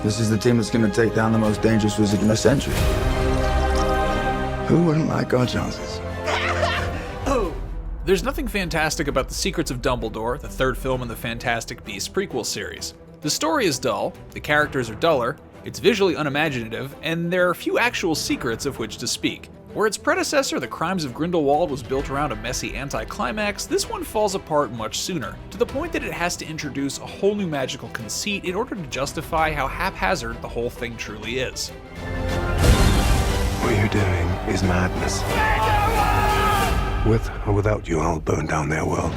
This is the team that's going to take down the most dangerous wizard in a century. Who wouldn't like our chances? There's nothing fantastic about The Secrets of Dumbledore, the third film in the Fantastic Beasts prequel series. The story is dull, the characters are duller, it's visually unimaginative, and there are few actual secrets of which to speak. Where its predecessor, The Crimes of Grindelwald, was built around a messy anticlimax, this one falls apart much sooner, to the point that it has to introduce a whole new magical conceit in order to justify how haphazard the whole thing truly is. What you're doing is madness. With or without you, I'll burn down their world.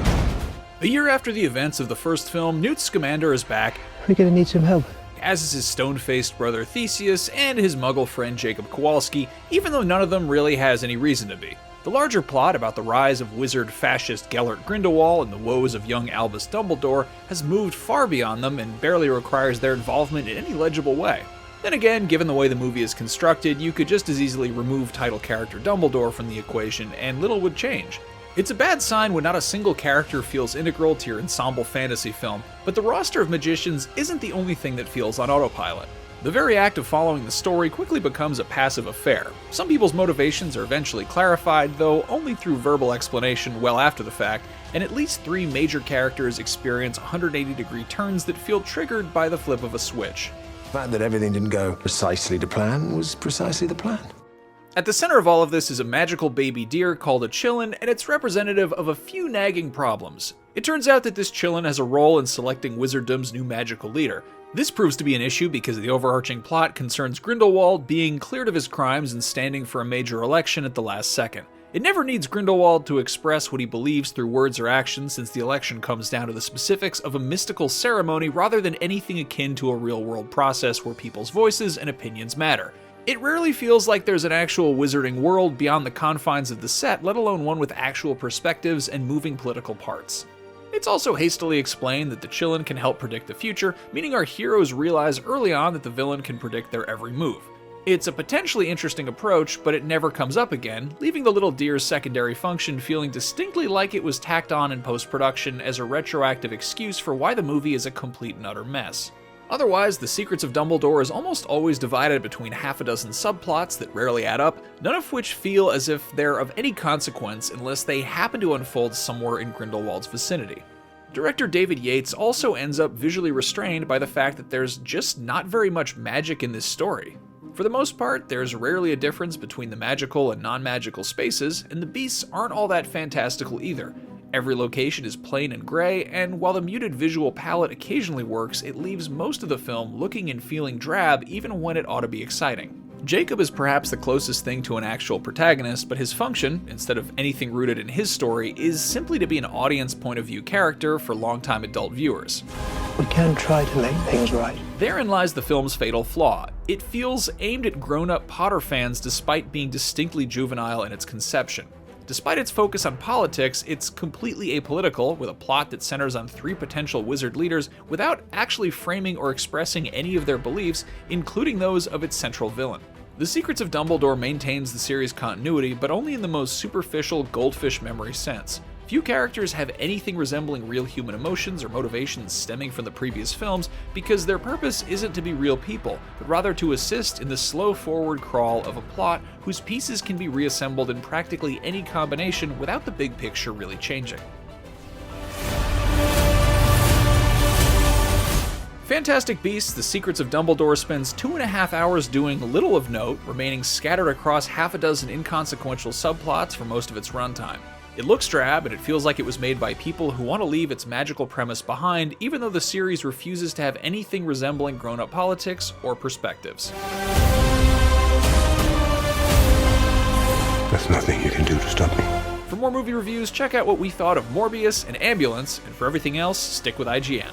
A year after the events of the first film, Newt Scamander is back, We're gonna need some help. as is his stone-faced brother Theseus and his muggle friend Jacob Kowalski, even though none of them really has any reason to be. The larger plot about the rise of wizard fascist Gellert Grindelwald and the woes of young Albus Dumbledore has moved far beyond them and barely requires their involvement in any legible way. Then again, given the way the movie is constructed, you could just as easily remove title character Dumbledore from the equation and little would change. It's a bad sign when not a single character feels integral to your ensemble fantasy film, but the roster of magicians isn't the only thing that feels on autopilot. The very act of following the story quickly becomes a passive affair. Some people's motivations are eventually clarified, though only through verbal explanation well after the fact, and at least 3 major characters experience 180-degree turns that feel triggered by the flip of a switch. The fact that everything didn't go precisely to plan was precisely the plan. At the center of all of this is a magical baby deer called a Chillin, and it's representative of a few nagging problems. It turns out that this Chillin has a role in selecting Wizarddom's new magical leader. This proves to be an issue because the overarching plot concerns Grindelwald being cleared of his crimes and standing for a major election at the last second. It never needs Grindelwald to express what he believes through words or actions, since the election comes down to the specifics of a mystical ceremony rather than anything akin to a real-world process where people's voices and opinions matter. It rarely feels like there's an actual wizarding world beyond the confines of the set, let alone one with actual perspectives and moving political parts. It's also hastily explained that the Chillin can help predict the future, meaning our heroes realize early on that the villain can predict their every move. It's a potentially interesting approach, but it never comes up again, leaving the little deer's secondary function feeling distinctly like it was tacked on in post-production as a retroactive excuse for why the movie is a complete and utter mess. Otherwise, The Secrets of Dumbledore is almost always divided between half a dozen subplots that rarely add up, none of which feel as if they're of any consequence unless they happen to unfold somewhere in Grindelwald's vicinity. Director David Yates also ends up visually restrained by the fact that there's just not very much magic in this story. For the most part, there's rarely a difference between the magical and non-magical spaces, and the beasts aren't all that fantastical either. Every location is plain and gray, and while the muted visual palette occasionally works, it leaves most of the film looking and feeling drab even when it ought to be exciting. Jacob is perhaps the closest thing to an actual protagonist, but his function, instead of anything rooted in his story, is simply to be an audience point of view character for longtime adult viewers. We can try to make things right. Therein lies the film's fatal flaw. It feels aimed at grown-up Potter fans despite being distinctly juvenile in its conception. Despite its focus on politics, it's completely apolitical, with a plot that centers on 3 potential wizard leaders without actually framing or expressing any of their beliefs, including those of its central villain. The Secrets of Dumbledore maintains the series' continuity, but only in the most superficial goldfish memory sense. Few characters have anything resembling real human emotions or motivations stemming from the previous films because their purpose isn't to be real people, but rather to assist in the slow forward crawl of a plot whose pieces can be reassembled in practically any combination without the big picture really changing. Fantastic Beasts: The Secrets of Dumbledore spends 2.5 hours doing little of note, remaining scattered across half a dozen inconsequential subplots for most of its runtime. It looks drab, and it feels like it was made by people who want to leave its magical premise behind, even though the series refuses to have anything resembling grown-up politics or perspectives. There's nothing you can do to stop me. For more movie reviews, check out what we thought of Morbius and Ambulance, and for everything else, stick with IGN.